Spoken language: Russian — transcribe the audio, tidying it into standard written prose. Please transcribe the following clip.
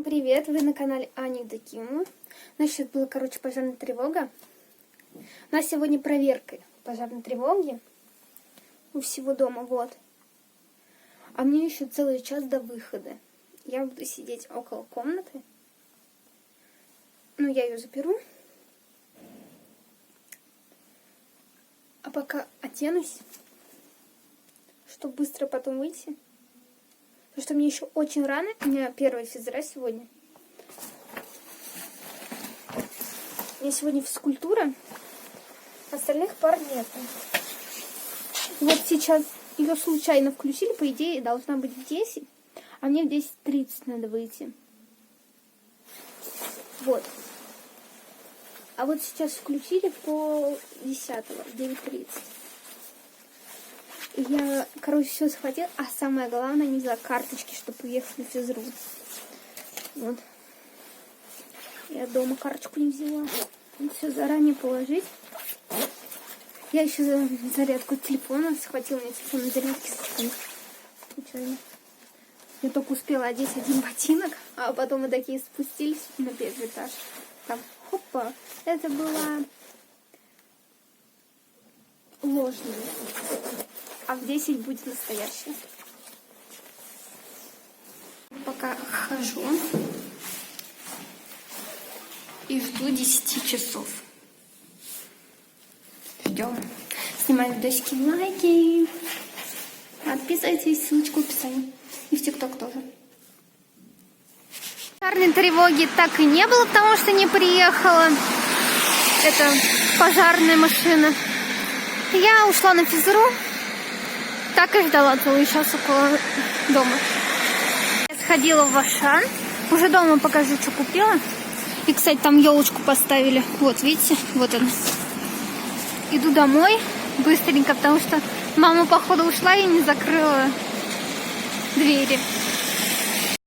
Привет, вы на канале Ани Дакиму. У нас сейчас была, пожарная тревога. У нас сегодня проверка пожарной тревоги у всего дома, вот. А мне еще целый час до выхода. Я буду сидеть около комнаты. Ну, я ее заперу. А пока оденусь, чтобы быстро потом выйти. Потому что мне еще очень рано. У меня 1 февраля сегодня. У меня сегодня физкультура. Остальных пар нет. Вот сейчас ее случайно включили. По идее, должна быть в 10. А мне в 10:30 надо выйти. Вот. А вот сейчас включили в 9:30. Я, все схватила, а самое главное, не взяла карточки, чтобы уехать на физру. Вот. Я дома карточку не взяла. Все заранее положить. Я еще зарядку телефона схватила, у меня телефон на зарядке случайно. Я только успела одеть один ботинок, а потом мы такие спустились на 1-й этаж. Там, хопа, это была ложная. А в 10 будет настоящая. Пока хожу и жду 10 часов. Ждем. Снимаю видосики, лайки. Подписывайтесь, ссылочку в описании. И в ТикТок тоже. Пожарной тревоги так и не было, потому что не приехала. Это пожарная машина. Я ушла на физру. Так и ждала целый час около дома. Я сходила в Ашан. Уже дома покажу, что купила. И, кстати, там елочку поставили. Вот, видите? Вот она. Иду домой быстренько, потому что мама, походу, ушла и не закрыла двери.